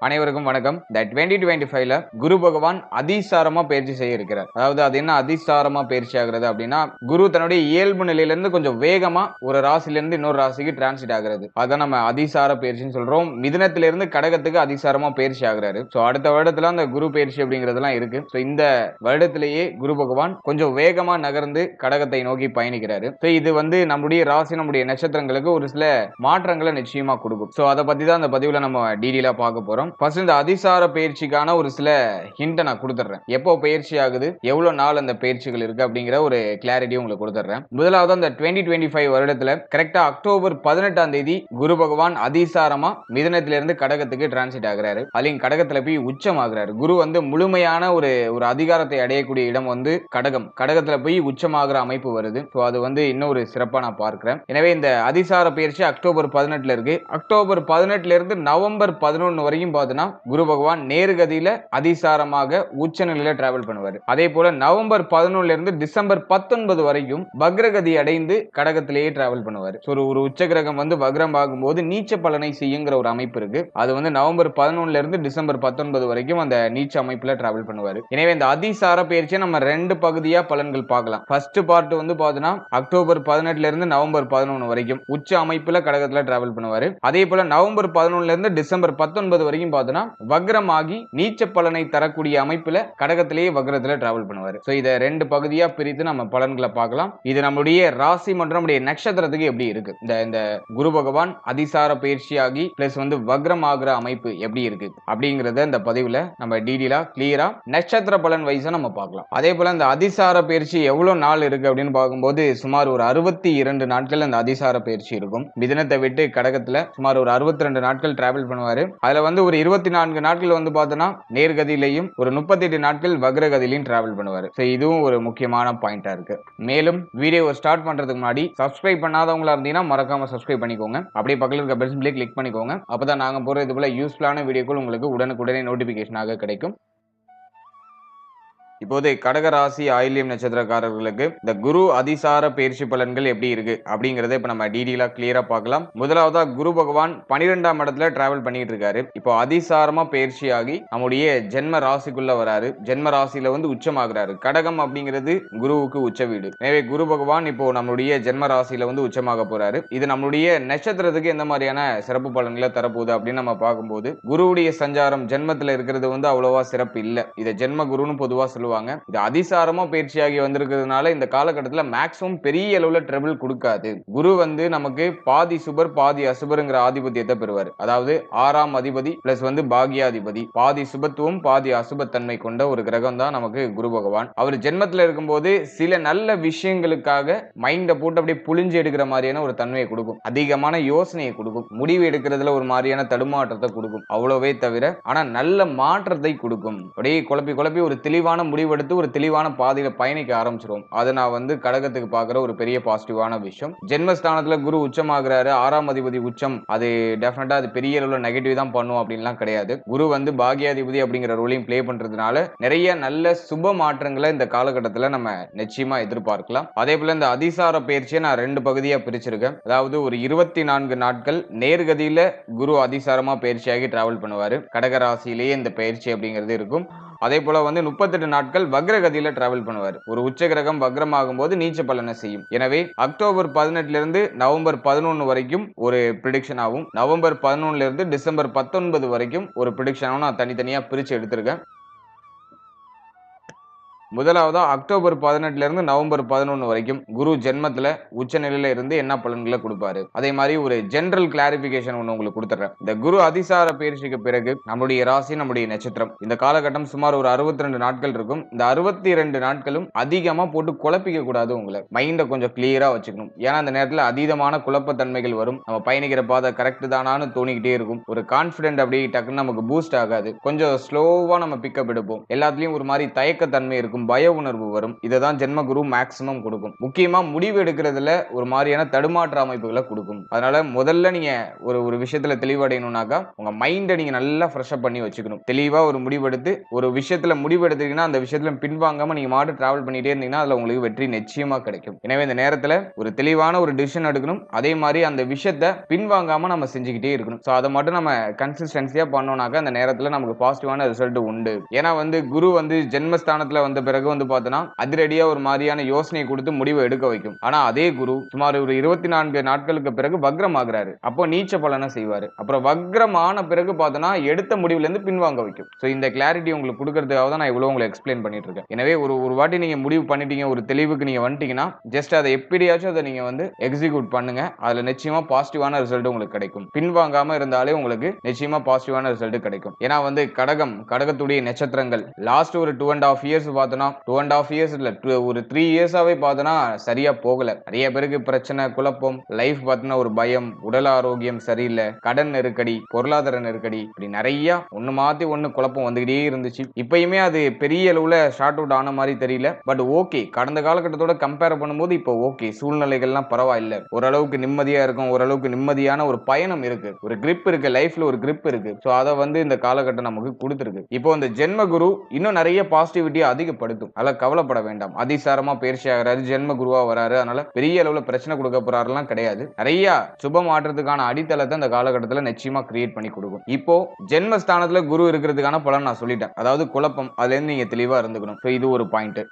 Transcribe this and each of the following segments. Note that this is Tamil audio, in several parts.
அனைவருக்கும் வணக்கம். இந்த 2025ல குரு பகவான் அதிசாரமா பயிற்சி செய்ய இருக்கிறார். அதாவது அது என்ன அதிசாரமா பயிற்சி ஆகிறது அப்படின்னா, குரு தன்னுடைய இயல்பு நிலையிலிருந்து கொஞ்சம் வேகமா ஒரு ராசியிலிருந்து இன்னொரு ராசிக்கு டிரான்சிட் ஆகிறது. அதான் நம்ம அதிசார பயிற்சின்னு சொல்றோம். மிதுனத்திலிருந்து கடகத்துக்கு அதிசாரமா பயிற்சி ஆகிறாரு. சோ அடுத்த வருடத்துல அந்த குரு பயிற்சி அப்படிங்கிறதெல்லாம் இருக்கு. சோ இந்த வருடத்திலேயே குரு பகவான் கொஞ்சம் வேகமா நகர்ந்து கடகத்தை நோக்கி பயணிக்கிறாரு. சோ இது நம்முடைய ராசி, நம்முடைய நட்சத்திரங்களுக்கு ஒரு சில மாற்றங்களை நிச்சயமா கொடுக்கும். சோ அதை பத்தி தான் அந்த பதிவுல நம்ம டீடெயிலா பார்க்க போறோம். ஃபர்ஸ்ட் இந்த அதிசார பயிற்சிக்கான ஒரு சில ஹிண்ட் நான் கொடுத்துறேன். எப்போ பயிற்சி ஆகுது, எவ்வளவு நாள் அந்த பயிற்சிகள் இருக்கு அப்படிங்கிற ஒரு கிளாரிட்டி உங்களுக்கு கொடுத்துறேன். முதலாவது அந்த 2025 வருடத்துல கரெக்டா அக்டோபர் 18ஆம் தேதி குரு பகவான் அதிசாரமா மிதுனத்திலிருந்து கடகத்துக்கு டிரான்சிட் ஆகிறாரு. அதுலயும் கடகத்துல போய் உச்சம் ஆகிறாரு. குரு முழுமையான ஒரு அதிகாரத்தை அடையக்கூடிய இடம் கடகம். கடகத்துல போய் உச்சமாகிற அமைப்பு வருது. ஸோ அது இன்னொரு சிறப்பா நான் பார்க்கிறேன். எனவே இந்த அதிசார பயிற்சி அக்டோபர் 18 இருக்கு. அக்டோபர் 18 இருந்து நவம்பர் 11 வரைக்கும் குரு பகவான் நேர்கதியில அதிசாரமாக உச்ச நிலையில டிராவல் பண்ணுவார். அதே போல நவம்பர் 11 இருந்து டிசம்பர் 19 வரைக்கும் வக்ரகதி அடைந்து கடகத்திலேயே டிராவல் பண்ணுவார். ஒரு உச்ச கிரகம் வக்ரம் ஆகும்போது நீச்ச பலனை செய்யுங்கிற ஒரு அமைப்பு இருக்கு. அது நவம்பர் 11 இருந்து டிசம்பர் 19 வரைக்கும் அந்த நீச்ச அமைப்புல டிராவல் பண்ணுவார். எனவே இந்த அதிசார பயிற்சியை நம்ம ரெண்டு பகுதியா பலன்கள் பார்க்கலாம். ஃபர்ஸ்ட் பார்ட் பாத்தீங்கன்னா அக்டோபர் 18 இருந்து நவம்பர் 11 வரைக்கும் உச்ச அமைப்புல கடகத்துல டிராவல் பண்ணுவாரு. அதே போல நவம்பர் 11 இருந்து டிசம்பர் 19 வரைக்கும் வக்ரமாகி நீச்ச பலனை தரக்கூடிய அமைப்புல கடகத்திலேயே வக்ரத்துல டிராவல் பண்ணுவாரு. சோ இத ரெண்டு பகுதியா பிரித்து நம்ம பலன்களை பார்க்கலாம். இது நம்முடைய ராசி மற்றும் நம்முடைய நட்சத்திரத்துக்கு எப்படி இருக்கு, இந்த குரு பகவான் அதிசார பயிற்சியாகி பிளஸ் வக்ரம் ஆகிற அமைப்பு எப்படி இருக்கு அப்படிங்கறத இந்த பதிவுல நம்ம டீடெயிலா கிளியரா நட்சத்திர பலன் வைஸா நம்ம பார்க்கலாம். அதே போல இந்த அதிசார பயிற்சி எவ்வளவு நாள் இருக்கு அப்படின்னு பார்க்கும்போது சுமார் ஒரு 62 நாட்கள் அந்த அதிசார பயிற்சி இருக்கும். மிதுனத்தை விட்டு கடகத்துல சுமார் ஒரு 62 நாட்கள் டிராவல் பண்ணுவாரு. அதுல ஒரு 24 நாட்கள் பார்த்தோன்னா நேர்கதியிலையும் ஒரு 38 நாட்கள் வக்ரகதியிலையும் டிராவல் பண்ணுவாரு. இதுவும் ஒரு முக்கியமான பாயிண்டா இருக்கு. மேலும் வீடியோ ஸ்டார்ட் பண்றதுக்கு முன்னாடி சப்ஸ்கிரைப் பண்ணாதவங்களா இருந்தீங்கன்னா மறக்காம சப்ஸ்கிரைப் பண்ணிக்கோங்க. அப்படியே பக்கத்துல இருக்க பெல் சிம்பலை கிளிக் பண்ணிக்கோங்க. அப்பதான் நாங்க போற இது போல யூஸ்ஃபுல்லான வீடியோக்கள் உங்களுக்கு உடனுக்குடனே நோட்டிபிகேஷனாக கிடைக்கும். இப்போது கடகராசி ஆயில்யம் நட்சத்திரக்காரர்களுக்கு இந்த குரு அதிசார பயிற்சி பலன்கள் எப்படி இருக்கு அப்படிங்கறத இப்ப நம்ம டீடெயிலா கிளியரா பார்க்கலாம். முதலாவதா குரு பகவான் 12ஆம் இடத்துல டிராவல் பண்ணிட்டு இருக்காரு. இப்போ அதிசாரமா பயிற்சியாகி நம்முடைய ஜென்ம ராசிக்குள்ள வராரு. ஜென்ம ராசியில உச்சமாகிறாரு. கடகம் அப்படிங்கிறது குருவுக்கு உச்ச வீடு. எனவே குரு பகவான் இப்போ நம்மளுடைய ஜென்ம ராசியில உச்சமாக போறாரு. இது நம்மளுடைய நட்சத்திரத்துக்கு எந்த மாதிரியான சிறப்பு பலன்களை தரப்போகுது அப்படின்னு நம்ம பார்க்கும்போது குருவுடைய சஞ்சாரம் ஜென்மத்துல இருக்கிறது அவ்வளவா சிறப்பு இல்ல. இதை ஜென்ம குருன்னு பொதுவா சொல்லுவாங்க. இது அதிசாரமா பயிற்சியாகி வந்திருக்கிறதுனால இந்த காலகட்டத்தில் மேக்ஸிமம் பெரிய அளவுல ட்ரபிள் கொடுக்காது. குரு நமக்கு பாதி சுபர் பாதி அசுபருங்கிற ஆதிபத்தியத்தை பெறுவார். அதாவது 6ஆம் அதிபதி பிளஸ் பாகியாதிபதி, பாதி சுபத்துவம் பாதி அசுபத்தன்மை கொண்ட ஒரு கிரகம் தான் நமக்கு குரு பகவான். அவர் ஜென்மத்தில் இருக்கும்போது சில நல்ல விஷயங்களுக்காக மைண்ட போட்டு அப்படியே புளிஞ்சு எடுக்கிற மாதிரியான ஒரு தன்மையை கொடுக்கும். அதிகமான யோசனையை கொடுக்கும். முடிவு எடுக்கிறதுல ஒரு மாதிரியான தடுமாற்றத்தை கொடுக்கும். அவ்வளவே தவிர ஆனா நல்ல மாற்றத்தை கொடுக்கும். அப்படியே குழப்பி குழப்பி ஒரு தெளிவான முடிவெடுத்து ஒரு தெளிவான பாதையில பயணிக்க ஆரம்பிச்சிரும். அது நான் கடகத்துக்கு பார்க்கிற ஒரு பெரிய பாசிட்டிவான விஷயம். ஜென்மஸ்தானத்துல குரு உச்சமாகிறாரு. 6ஆம் அதிபதி உச்சம், அது டெஃபினட்டா அது பெரிய அளவுல நெகட்டிவ் தான் பண்ணும் அப்படின்லாம் கிடையாது. குரு பாகியாதிபதி அப்படிங்கிற ரோலையும் பிளே பண்றதுனால நிறைய நல்ல சுப மாற்றங்களை இந்த காலகட்டத்தில் நம்ம நிச்சயமா எதிர்பார்க்கலாம். அதே போல இந்த அதிசார பயிற்சியை நான் ரெண்டு பகுதியா பிரிச்சிருக்கேன். அதாவது ஒரு 24 நாட்கள் நேர்கதியில குரு அதிசாரமா பயிற்சியாகி டிராவல் பண்ணுவாரு. கடகராசியிலேயே இந்த பயிற்சி அப்படிங்கிறது இருக்கும். அதே போல 38 நாட்கள் வக்ரகதியில டிராவல் பண்ணுவார். ஒரு உச்ச கிரகம் வக்ரம் ஆகும்போது நீச்ச பலனை செய்யும். எனவே அக்டோபர் 18 இருந்து நவம்பர் 11 வரைக்கும் ஒரு பிரிடிக்ஷன் ஆகும். நவம்பர் 11 இருந்து டிசம்பர் 19 வரைக்கும் ஒரு பிரிடிக்ஷன் ஆகும். நான் தனித்தனியா பிரிச்சு எடுத்திருக்கேன். முதலாவதா அக்டோபர் 18 இருந்து நவம்பர் 11 வரைக்கும் குரு ஜென்மத்துல உச்ச நிலையில இருந்து என்ன பலன்களை கொடுப்பாரு, அதே மாதிரி ஒரு ஜெனரல் கிளாரிபிகேஷன் ஒண்ணு உங்களுக்கு கொடுத்துறேன். இந்த குரு அதிசார பயிற்சிக்கு பிறகு நம்முடைய ராசி, நம்முடைய நட்சத்திரம், இந்த காலகட்டம் சுமார் ஒரு 62 நாட்கள் இருக்கும். இந்த 62 நாட்களும் அதிகமா போட்டு குழப்பிக்க கூடாது. உங்களை மைண்ட கொஞ்சம் கிளியரா வச்சுக்கணும். ஏன்னா அந்த நேரத்துல அதீதமான குழப்பத்தன்மைகள் வரும். நம்ம பயணிக்கிற பாதை கரெக்ட் தானான்னு தோணிக்கிட்டே இருக்கும். ஒரு கான்பிடென்ட் அப்படி டக்குன்னு நமக்கு பூஸ்ட் ஆகாது. கொஞ்சம் ஸ்லோவா நம்ம பிக்கப் எடுப்போம். எல்லாத்துலயும் ஒரு மாதிரி தயக்கத்தன்மை இருக்கும். இருக்கும், பய உணர்வு வரும். இததான் ஜென்ம குரு மேக்ஸிமம் கொடுக்கும். முக்கியமா முடிவு எடுக்கிறதுல ஒரு மாதிரியான தடுமாற்ற அமைப்புகளை கொடுக்கும். அதனால முதல்ல நீங்க ஒரு விஷயத்துல தெளிவடையணும்னாக்கா உங்க மைண்டை நீங்க நல்லா ஃப்ரெஷ் அப் பண்ணி வச்சுக்கணும். தெளிவா ஒரு முடிவெடுத்து ஒரு விஷயத்துல முடிவு எடுத்தீங்கன்னா அந்த விஷயத்துல பின்வாங்காம நீங்க மாட்டு டிராவல் பண்ணிட்டே இருந்தீங்கன்னா அதுல உங்களுக்கு வெற்றி நிச்சயமா கிடைக்கும். எனவே இந்த நேரத்துல ஒரு தெளிவான ஒரு டிசிஷன் எடுக்கணும். அதே மாதிரி அந்த விஷயத்த பின்வாங்காம நம்ம செஞ்சுக்கிட்டே இருக்கணும். சோ அதை மட்டும் நம்ம கன்சிஸ்டன்சியா பண்ணோம்னாக்கா அந்த நேரத்துல நமக்கு பாசிட்டிவான ரிசல்ட் உண்டு. ஏன்னா குரு ஜென்மஸ்தானத்துல வந்த பிறகு பார்த்தோன்னா அதிரடியா ஒரு மாதிரியான யோசனை கொடுத்து முடிவை எடுக்க வைக்கும். ஆனா அதே குரு சுமார் ஒரு 24 நாட்களுக்கு பிறகு வக்ரம் ஆகிறாரு. அப்போ நீச்ச பலனை செய்வாரு. அப்புறம் வக்ரம் ஆன பிறகு பார்த்தோன்னா எடுத்த முடிவுல இருந்து பின்வாங்க வைக்கும். சோ இந்த கிளாரிட்டி உங்களுக்கு கொடுக்கறதுக்காக தான் நான் இவ்வளவு உங்களுக்கு எக்ஸ்பிளைன் பண்ணிட்டு இருக்கேன். எனவே ஒரு வாட்டி நீங்க முடிவு பண்ணிட்டீங்க, ஒரு தெளிவுக்கு நீங்க வந்துட்டீங்கன்னா ஜஸ்ட் அதை எப்படியாச்சும் அதை நீங்க எக்ஸிக்யூட் பண்ணுங்க. அதுல நிச்சயமா பாசிட்டிவான ரிசல்ட் உங்களுக்கு கிடைக்கும். பின்வாங்காம இருந்தாலே உங்களுக்கு நிச்சயமா பாசிட்டிவான ரிசல்ட் கிடைக்கும். ஏன்னா கடகத்துடைய நட்சத்திரங்கள் லாஸ்ட் ஒரு 2.5 இயர்ஸ் பார்த்தோன்னா 2.5 இயர்ஸ் இல்ல ஒரு 3 இயர்ஸாவே பார்த்தோன்னா சரியா போகல. நிறைய பேருக்கு பிரச்சனை, குழப்பம், லைஃப் பார்த்தோன்னா ஒரு பயம், உடல் ஆரோக்கியம் சரியில்லை, கடன் நெருக்கடி, பொருளாதார நெருக்கடி, இப்படி நிறைய ஒண்ணு மாத்தி ஒண்ணு குழப்பம் வந்துகிட்டே இருந்துச்சு. இப்பயுமே அது பெரிய அளவுல ஷார்ட் அவுட் ஆன மாதிரி தெரியல. பட் ஓகே, கடந்த காலகட்டத்தோட கம்பேர் பண்ணும்போது இப்போ ஓகே, சூழ்நிலைகள்லாம் பரவாயில்ல, ஓரளவுக்கு நிம்மதியா இருக்கும், ஓரளவுக்கு நிம்மதியான ஒரு பயணம் இருக்கு, ஒரு கிரிப் இருக்கு, லைஃப்ல ஒரு கிரிப் இருக்கு. சோ அதை இந்த காலகட்டம் நமக்கு கொடுத்திருக்கு. இப்போ இந்த ஜென்ம குரு இன்னும் நிறைய பாசிட்டிவிட்டியை அதிகப்படுத்தும். அதெல்லாம் கவலைப்பட வேண்டாம். அதிசாரமா பயிற்சி ஆகிறாரு, ஜென்ம குருவா வராரு, அதனால பெரிய அளவுல பிரச்சனை கொடுக்க போறாருலாம் கிடையாது. நிறைய சுப மாற்றத்துக்கான அடித்தளத்தை இந்த காலகட்டத்தில் நிச்சயமா கிரியேட் பண்ணி கொடுக்கும். இப்போ ஜென்மஸ்தானத்துல குரு இருக்கிறதுக்கான பலன் நான் சொல்லிட்டேன். அதாவது குழப்பம், அதுல இருந்து நீங்க தெளிவா இருந்துக்கணும். இது ஒரு பாயிண்ட்.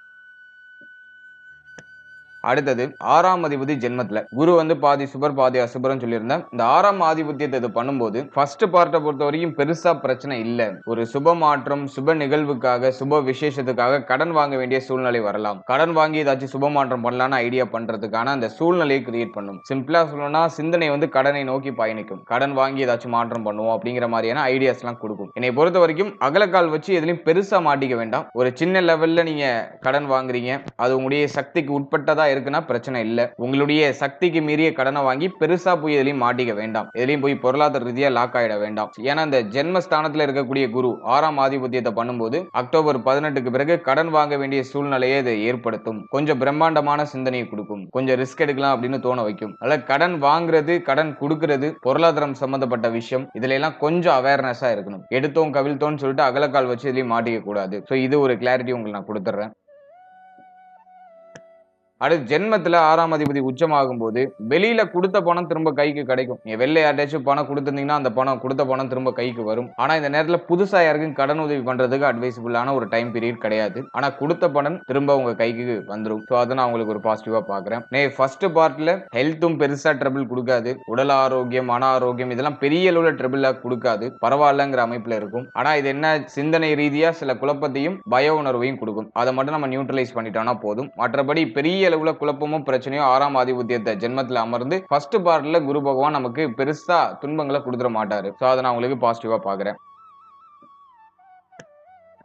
அடுத்தது 6ஆம் அதிபதி ஜென்மத்துல குரு பாதி சுபர் பாதி அசுபர்னு சொல்லியிருந்தேன். இந்த 6ஆம் ஆதிபத்தியத்தை இது பண்ணும்போது ஃபர்ஸ்ட் பார்ட்டை பொறுத்த வரைக்கும் பெருசா பிரச்சனை இல்ல. ஒரு சுப மாற்றம், சுப நிகழ்வுக்காக, சுப விசேஷத்துக்காக கடன் வாங்க வேண்டிய சூழ்நிலை வரலாம். கடன் வாங்கி ஏதாச்சும் சுப மாற்றம் பண்ணலாம்னு ஐடியா பண்றதுக்கான அந்த சூழ்நிலையை கிரியேட் பண்ணும். சிம்பிளா சொல்லணும்னா சிந்தனை கடனை நோக்கி பயணிக்கும். கடன் வாங்கி ஏதாச்சும் மாற்றம் பண்ணுவோம் அப்படிங்கிற மாதிரியான ஐடியாஸ் எல்லாம் கொடுக்கும். என்னை பொறுத்த வரைக்கும் அகலக்கால் வச்சு எதுலையும் பெருசா மாட்டிக்க வேண்டாம். ஒரு சின்ன லெவல்ல நீங்க கடன் வாங்குறீங்க, அது உங்களுடைய சக்திக்கு உட்பட்டதா இருக்குன்னா பிரச்சனை இல்ல. உங்களுடைய சக்திக்கு மீறிய கடனை வாங்கி பெருசா போய் எதுலையும் மாட்டிக்க வேண்டாம். எதுலையும் போய் பொருளாதார ரீதியா லாக் ஆயிட வேண்டாம். ஏன்னா இந்த ஜென்மஸ்தானத்துல இருக்கக்கூடிய குரு 6ஆம் ஆதிபத்தியத்தை பண்ணும்போது அக்டோபர் 18க்கு பிறகு கடன் வாங்க வேண்டிய சூழ்நிலையை இதை ஏற்படுத்தும். கொஞ்சம் பிரம்மாண்டமான சிந்தனையை கொடுக்கும். கொஞ்சம் ரிஸ்க் எடுக்கலாம் அப்படின்னு தோண வைக்கும். அதனால கடன் வாங்குறது, கடன் கொடுக்கிறது, பொருளாதாரம் சம்பந்தப்பட்ட விஷயம், இதுல எல்லாம் கொஞ்சம் அவேர்னஸா இருக்கணும். எடுத்தோம் கவிழ்த்தோம்னு சொல்லிட்டு அகலக்கால் வச்சு எதுலையும் மாட்டிக்க கூடாது. இது ஒரு கிளாரிட்டி உங்களுக்கு நான் கொடுத்துறேன். அடுத்து ஜென்மத்துல 6ஆம் அதிபதி உச்சமாகும் போது வெளியில கொடுத்த பணம் திரும்ப கைக்கு கிடைக்கும். நீங்க வெளில யார்ட்டாச்சும் பணம் கொடுத்திருந்தீங்கன்னா அந்த பணம் கொடுத்த பணம் திரும்ப கைக்கு வரும். ஆனா இந்த நேரத்துல புதுசா யாருக்கும் கடன் உதவி பண்றதுக்கு அட்வைசபிளான ஒரு டைம் பீரியட் கிடையாது. ஆனா கொடுத்த பணம் திரும்ப உங்க கைக்கு வந்துடும். அதை நான் உங்களுக்கு ஒரு பாசிட்டிவா பாக்குறேன். ஃபர்ஸ்ட் பார்ட்ல ஹெல்த்தும் பெருசா ட்ரபிள் கொடுக்காது. உடல் ஆரோக்கியம், மன ஆரோக்கியம் இதெல்லாம் பெரிய அளவுல ட்ரபிளா கொடுக்காது. பரவாயில்லங்கிற அமைப்புல இருக்கும். ஆனா இது என்ன, சிந்தனை ரீதியா சில குழப்பத்தையும் பய உணர்வையும் கொடுக்கும். அதை மட்டும் நம்ம நியூட்ரலைஸ் பண்ணிட்டோம்னா போதும். மற்றபடி பெரிய அளவுல குழப்பமும் பிரச்சனையும் 6ஆம் ஆதிபத்தியத்தை ஜென்மத்துல அமர்ந்து ஃபர்ஸ்ட் பார்ட்ல குரு பகவான் நமக்கு பெருசா துன்பங்களை கொடுத்துட மாட்டாரு. அதை நான் உங்களுக்கு பாசிட்டிவா பாக்குறேன்.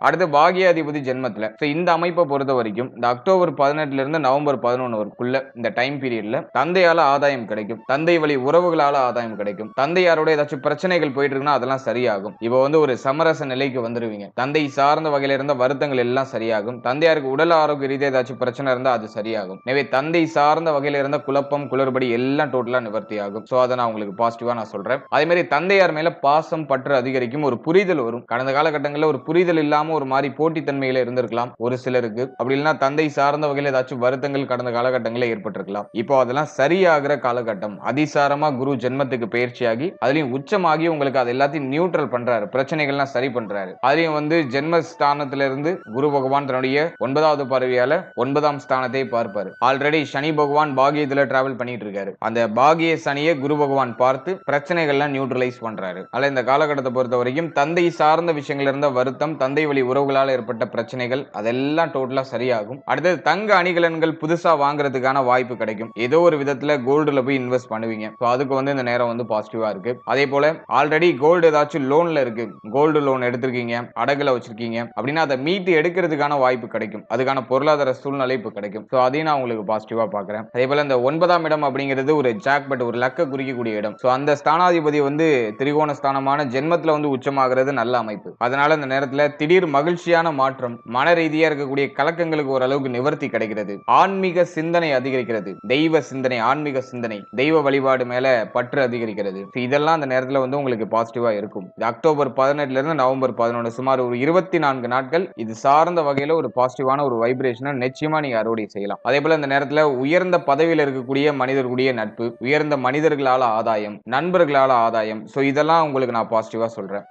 அடுத்து பாகியாதிபதி ஜென்மத்துல இந்த அமைப்பை பொறுத்த வரைக்கும் இந்த அக்டோபர் 18 இருந்து நவம்பர் 11 வரைக்குள்ள இந்த டைம் பீரியட்ல தந்தையால ஆதாயம் கிடைக்கும். தந்தை வழி உறவுகளால ஆதாயம் கிடைக்கும். தந்தையாரோட ஏதாச்சும் பிரச்சனைகள் போயிட்டு இருக்குன்னா அதெல்லாம் சரியாகும். இப்போ ஒரு சமரச நிலைக்கு வந்துருவீங்க. தந்தை சார்ந்த வகையில இருந்த வருத்தங்கள் எல்லாம் சரியாகும். தந்தையாருக்கு உடல் ஆரோக்கிய ரீதியா ஏதாச்சும் பிரச்சனை இருந்தா அது சரியாகும். எனவே தந்தை சார்ந்த வகையில இருந்த குழப்பம், குளறுபடி எல்லாம் டோட்டலா நிவர்த்தி ஆகும். அதை நான் உங்களுக்கு பாசிட்டிவா நான் சொல்றேன். அதே மாதிரி தந்தையார் மேல பாசம், பற்று அதிகரிக்கும். ஒரு புரிதல் வரும். கடந்த காலகட்டங்களில் ஒரு புரிதல் இல்லாம ஒரு மாதிரி போட்டித்தன்மையில இருந்திருக்கலாம் ஒரு சிலருக்கு. அப்படி இல்லைன்னா தந்தை சார்ந்த வகையில் ஏதாச்சும் வருத்தங்கள் கடந்த காலகட்டங்களில் ஏற்பட்டிருக்கலாம். இப்போ அதெல்லாம் சரியாகிற காலகட்டம். அதிசாரமா குரு ஜென்மத்துக்கு பயிற்சியாகி அதுலயும் உச்சமாகி உங்களுக்கு அது எல்லாத்தையும் நியூட்ரல் பண்றாரு. பிரச்சனைகள்லாம் சரி பண்றாரு. அதுலயும் ஜென்மஸ்தானத்திலிருந்து குரு பகவான் தன்னுடைய 9வது பார்வையால 9ஆம் ஸ்தானத்தை பார்ப்பாரு. ஆல்ரெடி சனி பகவான் பாகியத்துல டிராவல் பண்ணிட்டு இருக்காரு. அந்த பாகிய சனியை குரு பகவான் பார்த்து பிரச்சனைகள்லாம் நியூட்ரலைஸ் பண்றாரு. அதனால இந்த காலகட்டத்தை பொறுத்த வரைக்கும் தந்தை சார்ந்த விஷயங்கள் இருந்த வருத்தம், தந்தை வழி உறவுகளால் ஏற்பட்ட பிரச்சனைகள் அதெல்லாம் டோட்டலா சரியாகும். அடுத்தது தங்க அணிகலன்கள் புதுசா வாங்குறதுக்கான வாய்ப்பு கிடைக்கும். ஏதோ ஒரு விதத்துல கோல்டுல போய் இன்வெஸ்ட் பண்ணுவீங்க. அதுக்கு இந்த நேரம் பாசிட்டிவா இருக்கு. அதே போல ஆல்ரெடி கோல்டு ஏதாச்சும் லோன்ல இருக்கு, கோல்டு லோன் எடுத்திருக்கீங்க, அடகுல வச்சிருக்கீங்க அப்படின்னா அதை மீட்டு எடுக்கிறதுக்கான வாய்ப்பு கிடைக்கும். அதுக்கான பொருளாதார சூழ்நிலை இப்ப கிடைக்கும். அதையும் நான் உங்களுக்கு பாசிட்டிவா பாக்குறேன். அதே போல இந்த 9ஆம் இடம் அப்படிங்கிறது ஒரு ஜாக்பட், ஒரு லக்க குறிக்கக்கூடிய இடம். அந்த ஸ்தானாதிபதி திரிகோண ஸ்தானமான ஜென்மத்துல உச்சமாகிறது நல்ல அமைப்பு. அதனால இந்த நேரத்துல திடீர் மகிழ்ச்சியான மாற்றம், மன ரீதியா இருக்கக்கூடிய கலக்கங்களுக்கு ஓரளவுக்கு நிவர்த்தி கிடைக்கிறது, ஆன்மீக சிந்தனை அதிகரிக்கிறது, தெய்வ சிந்தனை, ஆன்மீக சிந்தனை, தெய்வ வழிபாடு மேல பற்று அதிகரிக்கிறது. இதெல்லாம் அந்த நேரத்துல வந்து உங்களுக்கு பாசிட்டிவா இருக்கும். அக்டோபர் 18 இருந்து நவம்பர் 11 சுமார் ஒரு 24 நாட்கள் இது சார்ந்த வகையில ஒரு பாசிட்டிவான ஒரு வைப்ரேஷனை நிச்சயமா நீங்க அறுவடை செய்யலாம். அதே போல இந்த நேரத்துல உயர்ந்த பதவியில் இருக்கக்கூடிய மனிதர்களுடைய நட்பு, உயர்ந்த மனிதர்களால ஆதாயம், நண்பர்களால ஆதாயம், சோ இதெல்லாம் உங்களுக்கு நான் பாசிட்டிவா சொல்றேன்.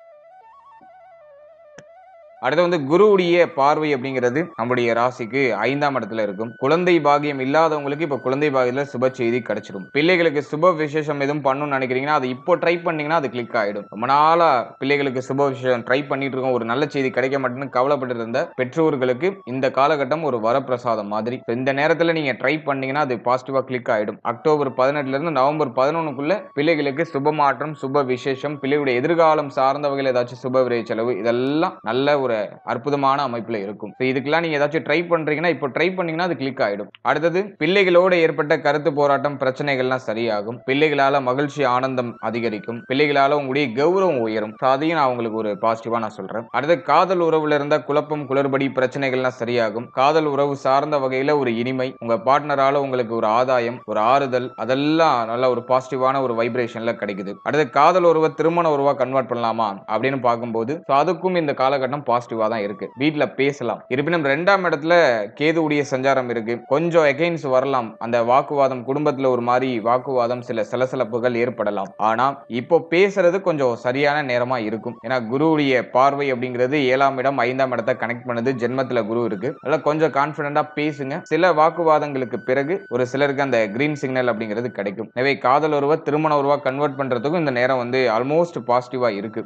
அடுத்து வந்து குருவுடைய பார்வை அப்படிங்கிறது நம்முடைய ராசிக்கு 5ஆம் இடத்துல இருக்கும். குழந்தை பாகியம் இல்லாதவங்களுக்கு இப்ப குழந்தை பாகியத்துல சுப செய்தி கிடைச்சிடும். பிள்ளைகளுக்கு சுப விசேஷம் எதுவும் பண்ணணும்னு நினைக்கிறீங்கன்னா அது இப்போ ட்ரை பண்ணீங்கன்னா அது கிளிக் ஆயிடும். ரொம்ப நாளா பிள்ளைகளுக்கு சுப விசேஷம் ட்ரை பண்ணிட்டு இருக்கோம், ஒரு நல்ல செய்தி கிடைக்க மாட்டேன்னு கவலைப்பட்டு இருந்த பெற்றோர்களுக்கு இந்த காலகட்டம் ஒரு வரப்பிரசாதம் மாதிரி. இந்த நேரத்துல நீங்க ட்ரை பண்ணீங்கன்னா அது பாசிட்டிவா கிளிக் ஆயிடும். அக்டோபர் 18 இருந்து நவம்பர் 11க்குள்ள பிள்ளைகளுக்கு சுப மாற்றம், சுப விசேஷம், பிள்ளையுடைய எதிர்காலம் சார்ந்த வகையில் ஏதாச்சும் சுப விரை செலவு, இதெல்லாம் நல்ல ஒரு அற்புதமான அமைப்புல இருக்கும். இதுக்கெல்லாம் நீங்க ஏதாச்சும் ட்ரை பண்றீங்கன்னா இப்போ ட்ரை பண்ணீங்கன்னா அது கிளிக் ஆயிடும். அடுத்தது பிள்ளைகளோட ஏற்பட்ட கருத்து போராட்டம், பிரச்சனைகள்லாம் சரியாகும். பிள்ளைகளால மகிழ்ச்சி, ஆனந்தம் அதிகரிக்கும். பிள்ளைகளால உங்களுடைய கௌரவம் உயரும். அதையும் நான் உங்களுக்கு ஒரு பாசிட்டிவா நான் சொல்றேன். அடுத்து காதல் உறவுல இருந்த குழப்பம், குளறுபடி, பிரச்சனைகள்லாம் சரியாகும். காதல் உறவு சார்ந்த வகையில ஒரு இனிமை, உங்க பார்ட்னரால உங்களுக்கு ஒரு ஆதாயம், ஒரு ஆறுதல், அதெல்லாம் நல்ல ஒரு பாசிட்டிவான ஒரு வைப்ரேஷன்ல கிடைக்குது. அடுத்து காதல் உறவை திருமண உறவா கன்வெர்ட் பண்ணலாமா அப்படின்னு பார்க்கும்போது அதுக்கும் இந்த காலகட்டம் பாசிட்டிவா தான் இருக்கு. வீட்ல பேசலாம். இருப்பினும் 2ஆம் இடத்துல கேதுவுடைய சஞ்சாரம் இருக்கு. கொஞ்சம் எகைன்ஸ் வரலாம். அந்த வாக்குவாதம், குடும்பத்துல ஒரு மாதிரி வாக்குவாதம், சில சலசலப்புகள் ஏற்படலாம். ஆனா இப்போ பேசுறது கொஞ்சம் சரியான நேரமா இருக்கும். ஏன்னா குருவுடைய பார்வை அப்படிங்கிறது 7ஆம் இடம் 5ஆம் இடத்தை கனெக்ட் பண்ணுது. ஜென்மத்துல குரு இருக்கு. அதனால கொஞ்சம் கான்பிடண்டா பேசுங்க. சில வாக்குவாதங்களுக்கு பிறகு ஒரு சிலருக்கு அந்த கிரீன் சிக்னல் அப்படிங்கிறது கிடைக்கும். எனவே காதல் உறவை திருமண உறவா கன்வெர்ட் பண்றதுக்கும் இந்த நேரம் வந்து ஆல்மோஸ்ட் பாசிட்டிவா இருக்கு.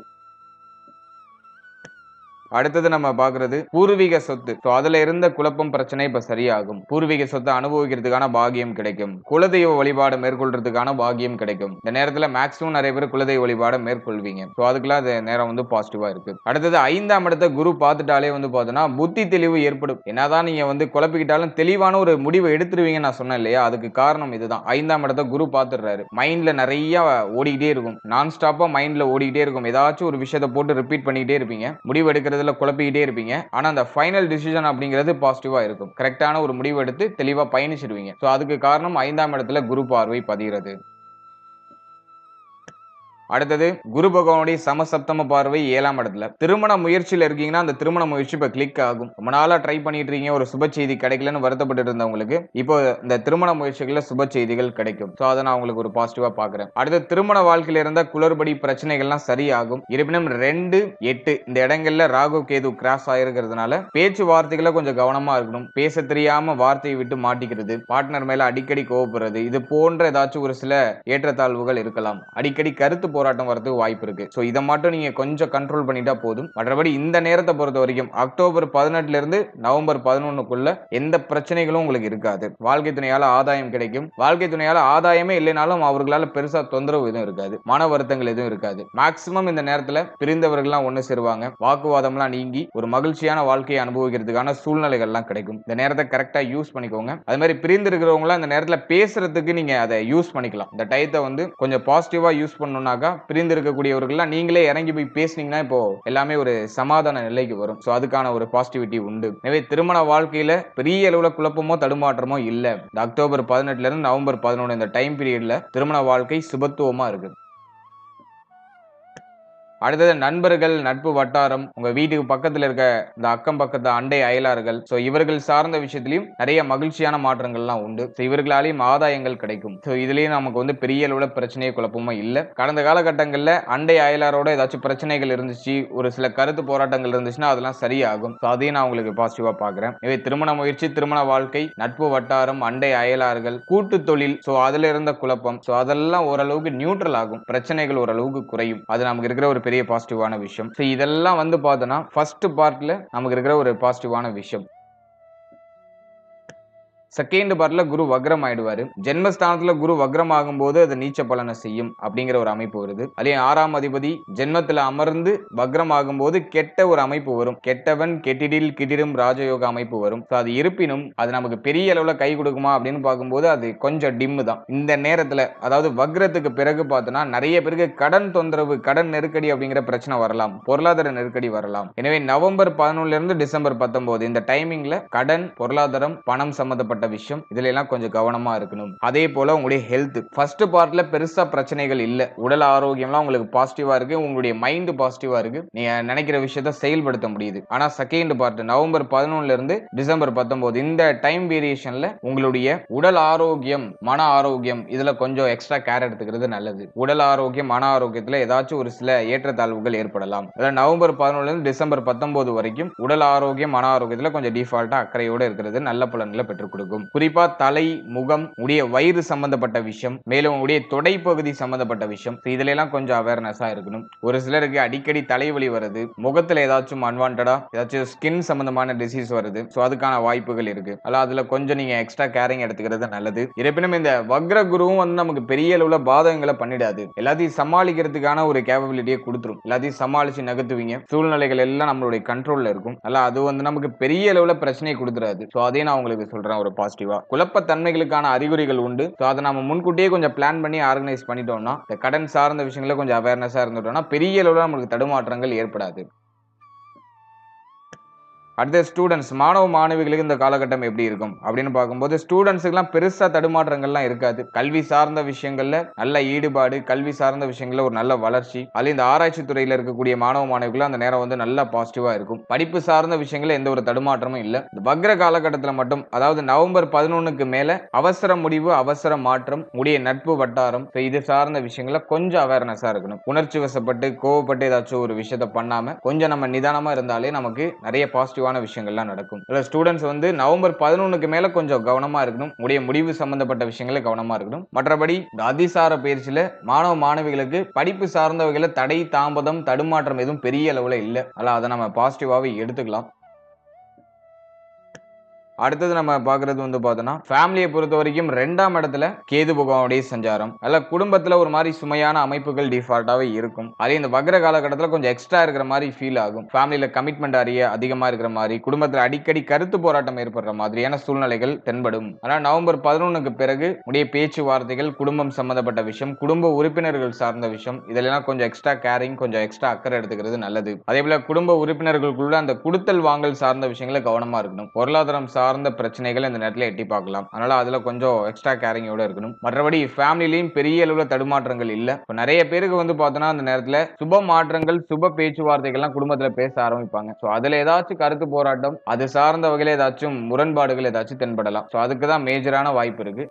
அடுத்தது நம்ம பாக்குறது பூர்வீக சொத்து. அதுல இருந்த குழப்பம், பிரச்சனை இப்ப சரியாகும். பூர்வீக சொத்தை அனுபவிக்கிறதுக்கான பாகியம் கிடைக்கும். குலதெய்வ வழிபாடு மேற்கொள்றதுக்கான பாகியம் கிடைக்கும். இந்த நேரத்துல மேக்ஸிமம் நிறைய பேர் குலதெய்வ வழிபாடு மேற்கொள்வீங்க. அதுக்கெல்லாம் அது நேரம் வந்து பாசிட்டிவா இருக்கு. அடுத்தது 5ஆம் இடத்தை குரு பார்த்துட்டாலே வந்து பார்த்தோம்னா புத்தி தெளிவு ஏற்படும். என்னதான் நீங்க வந்து குழப்பிக்கிட்டாலும் தெளிவான ஒரு முடிவை எடுத்துருவீங்க நான் சொன்னேன் இல்லையா, அதுக்கு காரணம் இதுதான். 5ஆம் இடத்தை குரு பார்த்துடுறாரு. மைண்ட்ல நிறைய ஓடிக்கிட்டே இருக்கும். நான் ஸ்டாப்பா மைண்ட்ல ஓடிக்கிட்டே இருக்கும். ஏதாச்சும் ஒரு விஷயத்தை போட்டு ரிப்பீட் பண்ணிக்கிட்டே இருப்பீங்க. முடிவு எடுக்கிறது குழப்பிக்கிட்டே இருப்பீங்க. ஆனா அந்த ஃபைனல் டிசிஷன் அப்படிங்கிறது பாசிட்டிவா இருக்கும். கரெக்டான ஒரு முடிவு எடுத்து தெளிவா பயணிச்சிடுவீங்க. அதுக்கு காரணம் 5ஆம் இடத்துல குரு பார்வை பதிகிறது. அடுத்தது குரு பகவானுடைய சமசப்தம பார்வை 7ஆம் இடத்துல. திருமண முயற்சியில இருக்கீங்கன்னா அந்த திருமண முயற்சி இப்ப கிளிக் ஆகும். ரொம்ப நாளா ட்ரை பண்ணிட்டு இருக்கீங்க, ஒரு சுப செய்தி கிடைக்கலன்னு வருத்தப்பட்டு இருந்தவங்களுக்கு இப்போ இந்த திருமண முயற்சிகள்ல சுப செய்திகள் கிடைக்கும். அதை நான் உங்களுக்கு ஒரு பாசிட்டிவா பாக்குறேன். அடுத்து திருமண வாழ்க்கையில இருந்த குளறுபடி, பிரச்சனைகள்லாம் சரியாகும். இருப்பினும் 2, 8 இந்த இடங்கள்ல ராகு கேது கிராஸ் ஆயிருக்கிறதுனால பேச்சுவார்த்தைகளை கொஞ்சம் கவனமா இருக்கணும். பேச தெரியாம வார்த்தையை விட்டு மாட்டிக்கிறது, பார்ட்னர் மேல அடிக்கடி கோவப்படுறது, இது போன்ற ஏதாச்சும் ஒரு சில ஏற்றத்தாழ்வுகள் இருக்கலாம். அடிக்கடி கருத்து போராட்டம் வரதுக்கு வாய்ப்பு இருக்கு. சோ இத மட்டும் நீங்க கொஞ்சம் கண்ட்ரோல் பண்ணிட்டா போதும். மற்றபடி இந்த நேரத்தை பொறுத்த வரைக்கும் அக்டோபர் 18 இருந்து நவம்பர் 11க்குள்ள எந்த பிரச்சனைகளும் உங்களுக்கு இருக்காது. வாழ்க்கை துணையால ஆதாயம் கிடைக்கும். வாழ்க்கை துணையால ஆதாயமே இல்லைனாலும் அவர்களால பெருசா தொந்தரவு எதுவும் இருக்காது. மன வருத்தங்கள் எதுவும் இருக்காது. மேக்சிமம் இந்த நேரத்துல பிரிந்தவர்கள்லாம் ஒண்ணு சேருவாங்க. வாக்குவாதம்லாம் நீங்கி ஒரு மகிழ்ச்சியான வாழ்க்கையை அனுபவிக்கிறதுக்கான சூழ்நிலைகள்லாம் கிடைக்கும். இந்த நேரத்தை கரெக்டா யூஸ் பண்ணிக்கோங்க. அது மாதிரி பிரிந்து இருக்கிறவங்க இந்த நேரத்துல பேசுறதுக்கு நீங்க அதை யூஸ் பண்ணிக்கலாம். இந்த டயத்தை வந்து கொஞ்சம் பாசிட்டிவா யூஸ் பண்ணணும்னாக்கா பிரிந்து இருக்கக்கூடியவர்கள்லாம் நீங்களே இறங்கி போய் பேசினீங்கன்னா இப்போ எல்லாமே ஒரு சமாதான நிலைக்கு வரும். சோ அதுக்கான ஒரு பாசிட்டிவிட்டி உண்டு. எனவே திருமண வாழ்க்கையில பெரிய அளவுல குழப்பமோ தடுமாற்றமோ இல்ல. அக்டோபர் 18 இருந்து நவம்பர் 11 இந்த டைம் பீரியட்ல திருமண வாழ்க்கை சுபத்துவமா இருக்கு. அடுத்தது நண்பர்கள், நட்பு வட்டாரம், உங்க வீட்டுக்கு பக்கத்துல இருக்க இந்த அக்கம் பக்கத்து அண்டை அயலார்கள், சோ இவர்கள் சார்ந்த விஷயத்திலையும் நிறைய மகிழ்ச்சியான மாற்றங்கள்லாம் உண்டு. இவர்களாலையும் ஆதாயங்கள் கிடைக்கும். இதுலயும் நமக்கு வந்து பெரிய அளவுல பிரச்சனையே குழப்பமும் இல்ல. கடந்த காலகட்டங்கள்ல அண்டை அயலாரோட ஏதாச்சும் பிரச்சனைகள் இருந்துச்சு, ஒரு சில கருத்து போராட்டங்கள் இருந்துச்சுன்னா அதெல்லாம் சரியாகும். அதையும் நான் உங்களுக்கு பாசிட்டிவா பாக்குறேன். எனவே திருமண முயற்சி, திருமண வாழ்க்கை, நட்பு வட்டாரம், அண்டை அயலார்கள், கூட்டு தொழில், சோ அதுல இருந்த குழப்பம், சோ அதெல்லாம் ஓரளவுக்கு நியூட்ரல் ஆகும். பிரச்சனைகள் ஓரளவுக்கு குறையும். அது நமக்கு இருக்கிற ஒரு பெரிய பாசிட்டிவான விஷயம். இதெல்லாம் வந்து பார்த்தோம்னா ஃபர்ஸ்ட் பார்ட்ல நமக்கு இருக்கிற ஒரு பாசிட்டிவான விஷயம். செகண்ட் பார்ட்ல குரு வக்ரம் ஆயிடுவாரு. ஜென்மஸ்தானத்துல குரு வக்ரம் ஆகும்போது அது நீச்ச பலனை செய்யும் அப்படிங்கிற ஒரு அமைப்பு வருது. அதே 6ஆம் அதிபதி ஜென்மத்துல அமர்ந்து வக்ரம் ஆகும்போது கெட்ட ஒரு அமைப்பு வரும். கெட்டவன் கெட்டிடில் கிடிரும் ராஜயோக அமைப்பு வரும். அது இருப்பினும் அது நமக்கு பெரிய அளவுல கை கொடுக்குமா அப்படின்னு பார்க்கும்போது அது கொஞ்சம் டிம்மு தான். இந்த நேரத்துல அதாவது வக்ரத்துக்கு பிறகு பார்த்தோம்னா நிறைய பேருக்கு கடன் தொந்தரவு, கடன் நெருக்கடி அப்படிங்கிற பிரச்சனை வரலாம், பொருளாதார நெருக்கடி வரலாம். எனவே நவம்பர் 11 இருந்து டிசம்பர் 19 இந்த டைமிங்ல கடன், பொருளாதாரம், பணம் சம்பந்தப்பட்ட விஷயம் இதுல எல்லாம் கொஞ்சம் கவனமா இருக்கணும். அதே போல உங்களுடைய ஹெல்த் ஃபர்ஸ்ட் பார்ட்ல பெருசா பிரச்சனைகள் இல்ல. உடல் ஆரோக்கியம்லாம் உங்களுக்கு பாசிட்டிவா இருக்கு. உங்களுடைய மைண்ட் பாசிட்டிவா இருக்கு. நீங்க நினைக்கிற விஷயத்தை செயல்படுத்த முடியுது. ஆனா செகண்ட் பார்ட் நவம்பர் 11 இருந்து டிசம்பர் 19 இந்த டைம் வேரியேஷன்ல உங்களுடைய உடல் ஆரோக்கியம், மன ஆரோக்கியம் இதுல கொஞ்சம் எக்ஸ்ட்ரா கேர் எடுத்துக்கிறது நல்லது. உடல் ஆரோக்கியம், மன ஆரோக்கியத்துல ஏதாச்சும் ஒரு சில ஏற்றத்தாழ்வுகள் ஏற்படலாம். நவம்பர் 11 இருந்து டிசம்பர் 19 வரைக்கும் உடல் ஆரோக்கியம், மன ஆரோக்கியத்துல கொஞ்சம் டிஃபால்ட்டா அக்கறையோட இருக்கிறது நல்ல பலன்களை பெற்றுக் கொடுக்கும். குறிப்பா தலை, முகம், உடைய வயிறு சம்பந்தப்பட்ட விஷயம், மேலும் உடைய தொடைப்பகுதி சம்பந்தப்பட்ட விஷயம் இதுல எல்லாம் கொஞ்சம் அவேர்னஸா இருக்கணும். ஒரு சிலருக்கு அடிக்கடி தலைவலி வருது, முகத்துல ஏதாச்சும் அன்வான்டா ஏதாச்சும் ஸ்கின் சம்பந்தமான டிசீஸ் வருது. சோ அதுக்கான வாய்ப்புகள் இருக்கு. அதுல கொஞ்சம் நீங்க எக்ஸ்ட்ரா கேரிங் எடுத்துக்கிறது நல்லது. இருப்பினும் இந்த வக்ர குருவும் வந்து நமக்கு பெரிய அளவுல பாதகங்களை பண்ணிடாது. எல்லாத்தையும் சமாளிக்கிறதுக்கான ஒரு கேப்பபிலிட்டியை கொடுத்துரும். எல்லாத்தையும் சமாளிச்சு நகர்த்துவீங்க. சூழ்நிலைகள் எல்லாம் நம்மளுடைய கண்ட்ரோல்ல இருக்கும். அது வந்து நமக்கு பெரிய அளவுல பிரச்சனையை கொடுத்துறாது. சோ அதே நான் உங்களுக்கு சொல்றேன் ஒரு பாசிட்டிவா. குழப்பத்தன்மைகளுக்கான அறிகுறிகள் உண்டு. சோ அதை நம்ம முன்கூட்டியே கொஞ்சம் பிளான் பண்ணி ஆர்கனைஸ் பண்ணிட்டோம்னா, இந்த கடன் சார்ந்த விஷயங்கள கொஞ்சம் அவேர்னஸா இருந்துட்டோம்னா பெரிய அளவுல நமக்கு தடுமாற்றங்கள் ஏற்படாது. அடுத்த ஸ்டூடெண்ட்ஸ், மாணவ மாணவிகளுக்கு இந்த காலகட்டம் எப்படி இருக்கும் அப்படின்னு பார்க்கும்போது ஸ்டூடெண்ட்ஸுக்குலாம் பெருசா தடுமாற்றங்கள்லாம் இருக்காது. கல்வி சார்ந்த விஷயங்கள்ல நல்ல ஈடுபாடு, கல்வி சார்ந்த விஷயங்கள்ல ஒரு நல்ல வளர்ச்சி, அதுல இந்த ஆராய்ச்சி துறையில இருக்கக்கூடிய மாணவ மாணவிகள் அந்த நேரம் வந்து நல்லா பாசிட்டிவா இருக்கும். படிப்பு சார்ந்த விஷயங்கள்ல எந்த ஒரு தடுமாற்றமும் இல்ல. இந்த வக்ர காலகட்டத்துல மட்டும் அதாவது நவம்பர் 11க்கு மேல அவசர முடிவு, அவசர மாற்றம், உடைய நட்பு வட்டாரம் இது சார்ந்த விஷயங்கள கொஞ்சம் அவேர்னஸா இருக்கணும். உணர்ச்சி வசப்பட்டு கோவப்பட்டு ஏதாச்சும் ஒரு விஷயத்த பண்ணாம கொஞ்சம் நம்ம நிதானமா இருந்தாலே நமக்கு நிறைய பாசிட்டிவ் விஷயங்கள்லாம் நடக்கும். ஸ்டூடெண்ட்ஸ் வந்து நவம்பர் 11க்கு மேல கொஞ்சம் கவனமா இருக்கணும். உடைய முடிவு சம்பந்தப்பட்ட விஷயங்களை கவனமா இருக்கணும். மற்றபடி இந்த அதிசார பயிற்சியில மாணவ மாணவிகளுக்கு படிப்பு சார்ந்தவைகளை தடை, தாமதம், தடுமாற்றம் எதுவும் பெரிய அளவுல இல்ல. அதை நம்ம பாசிட்டிவாவே எடுத்துக்கலாம். அடுத்தது நம்ம பாக்குறது வந்து பார்த்தோம்னா ஃபேமிலியை பொறுத்த வரைக்கும் 2ஆம் இடத்துல கேது பகவானுடைய சஞ்சாரம். குடும்பத்துல ஒரு மாதிரி சுமையான அமைப்புகள் டிஃபால்ட்டாவே இருக்கும். அதே இந்த வக்ர காலகட்டத்தில் கொஞ்சம் எக்ஸ்ட்ரா இருக்கிற மாதிரி ஃபீல் ஆகும். ஃபேமிலியில கமிட்மெண்ட் அதிகமா இருக்கிற மாதிரி, குடும்பத்துல அடிக்கடி கருத்து போராட்டம் ஏற்படுற மாதிரியான சூழ்நிலைகள் தென்படும். ஆனா நவம்பர் 11க்கு பிறகு உடைய பேச்சுவார்த்தைகள், குடும்பம் சம்பந்தப்பட்ட விஷயம், குடும்ப உறுப்பினர்கள் சார்ந்த விஷயம் இதெல்லாம் கொஞ்சம் எக்ஸ்ட்ரா கேரிங், கொஞ்சம் எக்ஸ்ட்ரா அக்கறை எடுத்துக்கிறது நல்லது. அதே போல குடும்ப உறுப்பினர்களுக்குள்ள அந்த குடுத்தல் வாங்கல் சார்ந்த விஷயங்களை கவனமா இருக்கணும். பொருளாதாரம் சார்ந்த பிரச்சனைகள் இந்த நேரத்தில் எட்டி பார்க்கலாம். அதனால அதுல கொஞ்சம் எக்ஸ்ட்ரா கேரிங்கோட இருக்கணும். மற்றபடி ஃபேமிலிலையும் பெரிய அளவுல தடுமாற்றங்கள் இல்ல. நிறைய பேருக்கு வந்து பார்த்தோம்னா அந்த நேரத்துல சுப மாற்றங்கள், சுப பேச்சுவார்த்தைகள்லாம் குடும்பத்துல பேச ஆரம்பிப்பாங்க. சோ அதுல ஏதாச்சும் கருத்து போராட்டம், அது சார்ந்த வகையில ஏதாச்சும் முரண்பாடுகள் ஏதாச்சும் தென்படலாம். சோ அதுக்கு தான் மேஜரான வாய்ப்பு இருக்கு.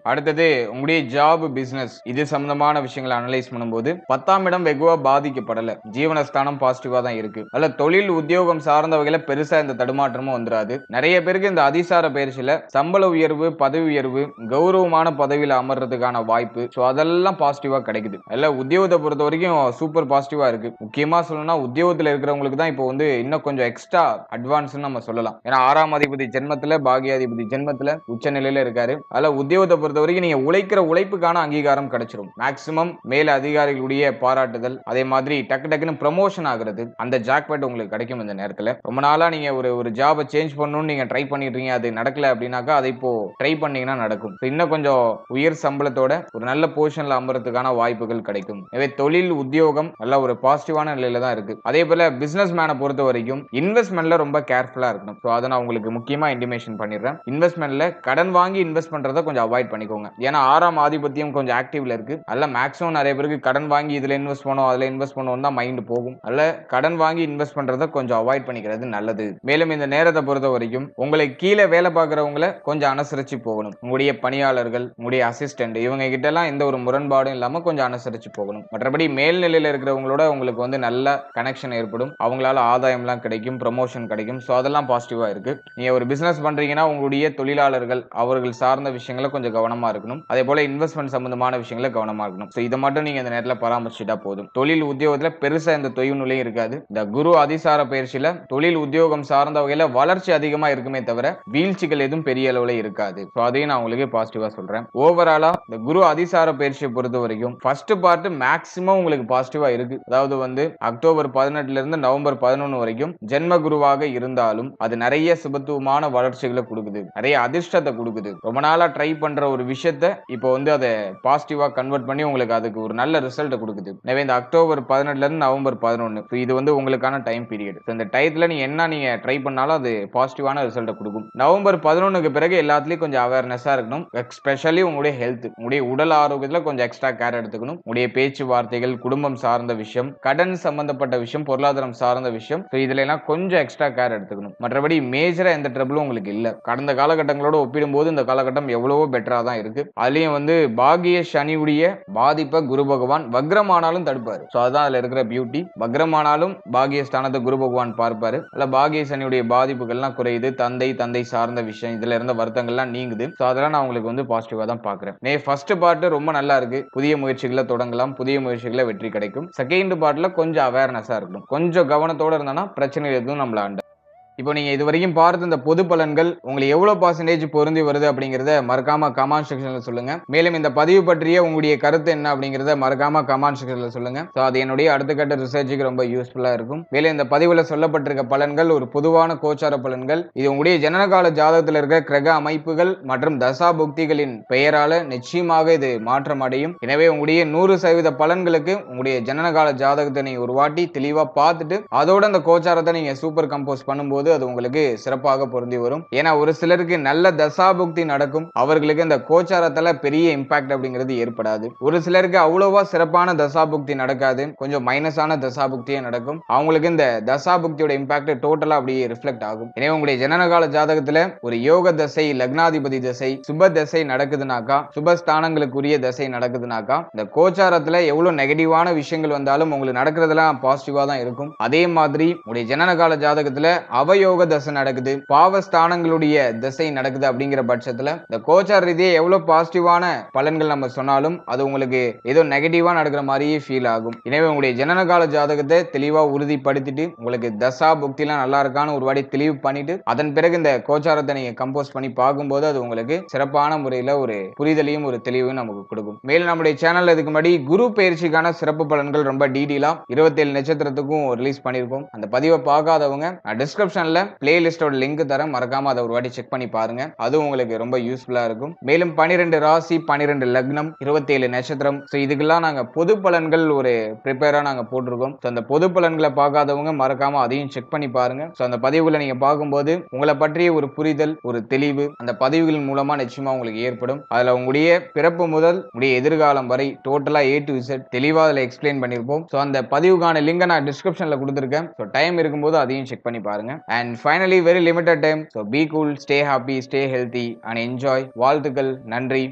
அடுத்தது உங்களுடைய ஜாப், பிசினஸ் இது சம்பந்தமான விஷயங்களை அனலைஸ் பண்ணும்போது 10ஆம் இடம் வெகுவா பாதிக்கப்படல. ஜீவனஸ்தானம் பாசிட்டிவா தான் இருக்கு. அல்ல தொழில், உத்தியோகம் சார்ந்த வகையில பெருசா இந்த தடுமாற்றமும் வந்துராது. நிறைய பேருக்கு இந்த அதிசார பயிற்சியில சம்பள உயர்வு, பதவி உயர்வு, கௌரவமான பதவியில அமர்றதுக்கான வாய்ப்பு அதெல்லாம் பாசிட்டிவா கிடைக்குது. உத்தியோகத்தை பொறுத்த வரைக்கும் சூப்பர் பாசிட்டிவா இருக்கு. முக்கியமா சொல்லணும்னா உத்தியோகத்துல இருக்கிறவங்களுக்கு தான் இப்போ வந்து இன்னும் கொஞ்சம் எக்ஸ்ட்ரா அட்வான்ஸ் நம்ம சொல்லலாம். ஏன்னா 6ஆம் அதிபதி ஜென்மத்துல, பாகியாதிபதி ஜென்மத்துல உச்ச நிலையில இருக்காரு. உத்தியோகத்தை பொறுத்த வரைக்கும் நீங்க உழைக்கிற உழைப்புக்கான அங்கீகாரம் கிடைச்சிரும். மேக்ஸிமம் மேல அதிகாரிகளுடைய பாராட்டுதல், அதே மாதிரி டக்குன்னு ப்ரமோஷன் ஆகுறது, அந்த ஜாக்பாட் உங்களுக்கு கிடைக்கும் இந்த நேரத்துல. ரொம்ப நாளா நீங்க ஒரு ஜாபை சேஞ்ச் பண்ணணும்னு நீங்க ட்ரை பண்ணிட்டு இருக்கீங்க, அது நடக்கல அப்படின்னாக்கா அதை இப்போ ட்ரை பண்ணீங்கன்னா நடக்கும். இன்னும் கொஞ்சம் உயர் சம்பளத்தோட ஒரு நல்ல பொசிஷன்ல அமர்றதுக்கான வாய்ப்புகள் கிடைக்கும். எனவே தொழில், உத்தியோகம் நல்ல ஒரு பாசிட்டிவான நிலையில தான் இருக்கு. அதே போல பிசினஸ் மேனை பொறுத்த வரைக்கும் இன்வெஸ்ட்மெண்ட்ல ரொம்ப கேர்ஃபுல்லா இருக்கணும். அதை நான் உங்களுக்கு முக்கியமா இன்டிமேஷன் பண்ணிடுறேன். இன்வெஸ்ட்மெண்ட்ல கடன் வாங்கி இன்வெஸ்ட் பண்றதை கொஞ்சம் அவாய்ட் பண்ணிக்கோங்க. ஏன்னா 6ஆம் ஆதிபத்தியம் கொஞ்சம் ஆக்டிவ்ல இருக்கு. மேக்ஸிமம் நிறைய பேருக்கு கடன் வாங்கி இதுல இன்வெஸ்ட் பண்ணுவோம், அதுல இன்வெஸ்ட் பண்ணுவோம் தான் மைண்ட் போகும். கடன் வாங்கி இன்வெஸ்ட் பண்றதை கொஞ்சம் அவாய்ட் பண்ணிக்கிறது நல்லது. மேலும் இந்த நேரத்தை பொறுத்த வரைக்கும் உங்களை கீழே வேலை பார்க்கறவங்களை கொஞ்சம் அனுசரிச்சு போகணும். உங்களுடைய பணியாளர்கள், உங்களுடைய அசிஸ்டன்ட் இவங்க கிட்ட எல்லாம் எந்த ஒரு முரண்பாடும் இல்லாம கொஞ்சம் அனுசரிச்சு போகணும். மற்றபடி மேல்நிலையில இருக்கிறவங்களோட உங்களுக்கு வந்து நல்ல கனெக்ஷன் ஏற்படும். அவங்களால ஆதாயம் எல்லாம் கிடைக்கும், ப்ரமோஷன் கிடைக்கும். அதெல்லாம் பாசிட்டிவா இருக்கு. நீங்க ஒரு பிசினஸ் பண்றீங்கன்னா உங்களுடைய தொழிலாளர்கள் அவர்கள் சார்ந்த விஷயங்களை கொஞ்சம் கவனம் கவனமா இருக்கணும். அதே போல இன்வெஸ்ட்மெண்ட் சம்பந்தமான விஷயங்கள கவனமா இருக்கணும். சோ இத மட்டும் நீங்க இந்த நேரத்துல பராமரிச்சுட்டா போதும். தொழில் உத்தியோகத்துல பெருசா எந்த தொய்வு நிலையும் இருக்காது. இந்த குரு அதிசார பயிற்சியில தொழில் உத்தியோகம் சார்ந்த வகையில வளர்ச்சி அதிகமா இருக்குமே தவிர வீழ்ச்சிகள் எதுவும் பெரிய அளவுல இருக்காது. சோ அதையும் நான் உங்களுக்கு பாசிட்டிவா சொல்றேன். ஓவராலா இந்த குரு அதிசார பயிற்சியை பொறுத்த வரைக்கும் ஃபர்ஸ்ட் பார்ட் மேக்ஸிமம் உங்களுக்கு பாசிட்டிவா இருக்கு. அதாவது வந்து அக்டோபர் 18ல இருந்து நவம்பர் 11 வரைக்கும் ஜென்ம குருவாக இருந்தாலும் அது நிறைய சுபத்துவமான வளர்ச்சிகளை கொடுக்குது, நிறைய அதிர்ஷ்டத்தை கொடுக்குது. ரொம்ப நாளா ட்ரை பண்ற ஒரு விஷயத்தை இப்போ வந்து அதை பாசிட்டிவா கன்வெர்ட் பண்ணி உங்களுக்கு அதுக்கு ஒரு நல்ல ரிசல்ட் கொடுக்குது. எனவே இந்த அக்டோபர் 18ல இருந்து நவம்பர் 11 இது வந்து உங்களுக்கான டைம் பீரியட். இந்த டயத்துல நீங்க ட்ரை பண்ணாலும் அது பாசிட்டிவான ரிசல்ட் கொடுக்கும். நவம்பர் 11க்கு பிறகு எல்லாத்துலயும் கொஞ்சம் அவேர்னஸா இருக்கணும். எஸ்பெஷலி உங்களுடைய ஹெல்த், உங்களுடைய உடல் ஆரோக்கியத்துல கொஞ்சம் எக்ஸ்ட்ரா கேர் எடுத்துக்கணும். உங்களுடைய பேச்சுவார்த்தைகள், குடும்பம் சார்ந்த விஷயம், கடன் சம்பந்தப்பட்ட விஷயம், பொருளாதாரம் சார்ந்த விஷயம், இதுல எல்லாம் கொஞ்சம் எக்ஸ்ட்ரா கேர் எடுத்துக்கணும். மற்றபடி மேஜரா எந்த ட்ரபிளும் உங்களுக்கு இல்ல. கடந்த காலகட்டங்களோட ஒப்பிடும்போது இந்த காலகட்டம் எவ்வளவோ பெட்டரா தான் இருக்கு. அதுலயும் வந்து பாகிய சனியுடைய பாதிப்பை குரு பகவான் வக்ரமானாலும் தடுப்பாரு. அதான் அதுல இருக்கிற பியூட்டி. வக்ரமானாலும் பாகிய ஸ்தானத்தை குரு பகவான் பார்ப்பாரு. அல்ல பாகிய சனியுடைய பாதிப்புகள்லாம் குறையுது. தந்தை சார்ந்த விஷயம், இதுல இருந்த வருத்தங்கள்லாம் நீங்குது. அதெல்லாம் நான் உங்களுக்கு வந்து பாசிட்டிவா தான் பாக்குறேன். ஃபர்ஸ்ட் பார்ட் ரொம்ப நல்லா இருக்கு. புதிய முயற்சிகளை தொடங்கலாம், புதிய முயற்சிகளை வெற்றி கிடைக்கும். செகண்ட் பார்ட்ல கொஞ்சம் அவேர்னஸா இருக்கணும். கொஞ்சம் கவனத்தோட இருந்தானா பிரச்சனை எதுவும் நம்மள அண்ட. இப்போ நீங்க இது வரைக்கும் பார்த்த இந்த பொது பலன்கள் உங்களுக்கு எவ்வளவு பர்சன்டேஜ் பொருந்தி வருது அப்படிங்கறத மறக்காம கமெண்ட் செக்ஷன்ல சொல்லுங்க. மேலும் இந்த பதிவு பற்றிய உங்களுடைய கருத்து என்ன அப்படிங்கறத மறக்காம கமெண்ட் செக்ஷன்ல சொல்லுங்க. அது என்னுடைய அடுத்த கட்ட ரிசர்ச்சுக்கு ரொம்ப யூஸ்ஃபுல்லா இருக்கும். மேலும் இந்த பதிவுல சொல்லப்பட்டிருக்க பலன்கள் ஒரு பொதுவான கோச்சார பலன்கள். இது உங்களுடைய ஜனனகால ஜாதகத்தில் இருக்கிற கிரக அமைப்புகள் மற்றும் தசா புக்திகளின் பெயரால நிச்சயமாக இது மாற்றம் அடையும். எனவே உங்களுடைய 100% பலன்களுக்கு உங்களுடைய ஜனனகால ஜாதகத்தை நீங்க ஒரு வாட்டி தெளிவா பார்த்துட்டு அதோட அந்த கோச்சாரத்தை நீங்க சூப்பர் கம்போஸ் பண்ணும்போது அது உங்களுக்கு சிறப்பாக பொருந்தி வரும். ஏன்னா ஒரு சிலருக்கு நல்ல தசாபுக்தி நடக்கும், அவர்களுக்கு இந்த கோச்சாரத்துல பெரிய இம்பாக்ட் அப்படிங்கிறது ஏற்படாது. ஒரு சிலருக்கு அவ்வளவா சிறப்பான தசாபுக்தி நடக்காது, கொஞ்சம் மைனஸான தசாபுக்தியே நடக்கும். அவங்களுக்கு இந்த தசாபுக்தியோட இம்பாக்ட் டோட்டலா அப்படியே ரிஃப்ளெக்ட் ஆகும். எனவே உங்களுடைய ஜனனகால ஜாதகத்துல ஒரு யோக தசை, லக்னாதிபதி தசை, சுப தசை நடக்குதுனாக்கா, சுபஸ்தானங்களுக்குரிய தசை நடக்குதுனாக்கா, இந்த கோச்சாரத்துல எவ்வளவு நெகட்டிவான விஷயங்கள் வந்தாலும் உங்களுக்கு நடக்கிறதுலாம் பாசிட்டிவா தான் இருக்கும். அதே மாதிரி உங்களுடைய ஜனனகால ஜாதகத்துல அவயோக தசை நடக்குது, பாவஸ்தானங்களுடைய திசை நடக்குது அப்படிங்கிற பட்சத்துல இந்த கோச்சார ரீதியா எவ்வளவு பாசிட்டிவான பலன்கள் நம்ம சொன்னாலும் அது உங்களுக்கு ஏதோ நெகட்டிவா நடக்கிற மாதிரியே ஃபீல் ஆகும். எனவே உங்களுடைய ஜனனகால ஜாதகத்தை தெளிவா உறுதிப்படுத்திட்டு உங்களுக்கு தசா புக்தி எல்லாம் நல்லா இருக்கான்னு ஒரு வாட்டி தெளிவு பண்ணிட்டு அதன் பிறகு இந்த கோச்சாரத்தை நீங்க கம்போஸ் பண்ணி பார்க்கும்போது அது உங்களுக்கு சிறப்பான முறையில ஒரு புரிதலையும் ஒரு தெளிவையும் நமக்கு கொடுக்கும். மேலும் நம்முடைய சேனல்ல இதுக்கு முன்னாடி குரு பயிற்சிக்கான சிறப்பு பலன்கள் ரொம்ப டீடெயிலா 27 நட்சத்திரத்துக்கும் ரிலீஸ் பண்ணிருக்கோம். அந்த பதிவை பார்க்காதவங்க டிஸ்கிரிப்ஷன்ல பிளேலிஸ்டோட லிங்க் தரேன், மறக்காம அதை ஒரு வாட்டி செக் பண்ணி பாருங்க. அது உங்களுக்கு ரொம்ப யூஸ்ஃபுல்லா இருக்கும். மேலும் 12 ராசி, 12 லக்னம், 27 நட்சத்திரம், இதுக்கெல்லாம் நாங்க பொது பலன்கள் ஒரு ப்ரிப்பேரா நாங்க போட்டிருக்கோம். அந்த பொது பலன்களை பார்க்காதவங்க மறக்காம அதையும் செக் பண்ணி பாருங்க. அந்த பதிவுகளை நீங்க பார்க்கும்போது உங்களை பற்றிய ஒரு புரிதல், ஒரு தெளிவு அந்த பதிவுகளின் மூலமா நிச்சயமா உங்களுக்கு ஏற்படும். அதுல உங்களுடைய பிறப்பு முதல் உங்களுடைய எதிர்காலம் வரை டோட்டலா A to Z தெளிவா அதுல எக்ஸ்பிளைன் பண்ணிருப்போம். அந்த பதிவுக்கான லிங்கை நான் டிஸ்கிரிப்ஷன்ல கொடுத்திருக்கேன். டைம் இருக்கும்போது அதையும் செக் பண்ணி பாருங்க. And finally, very limited time. So be cool, stay happy, stay healthy and enjoy. வாழ்த்துக்கள், நன்றி.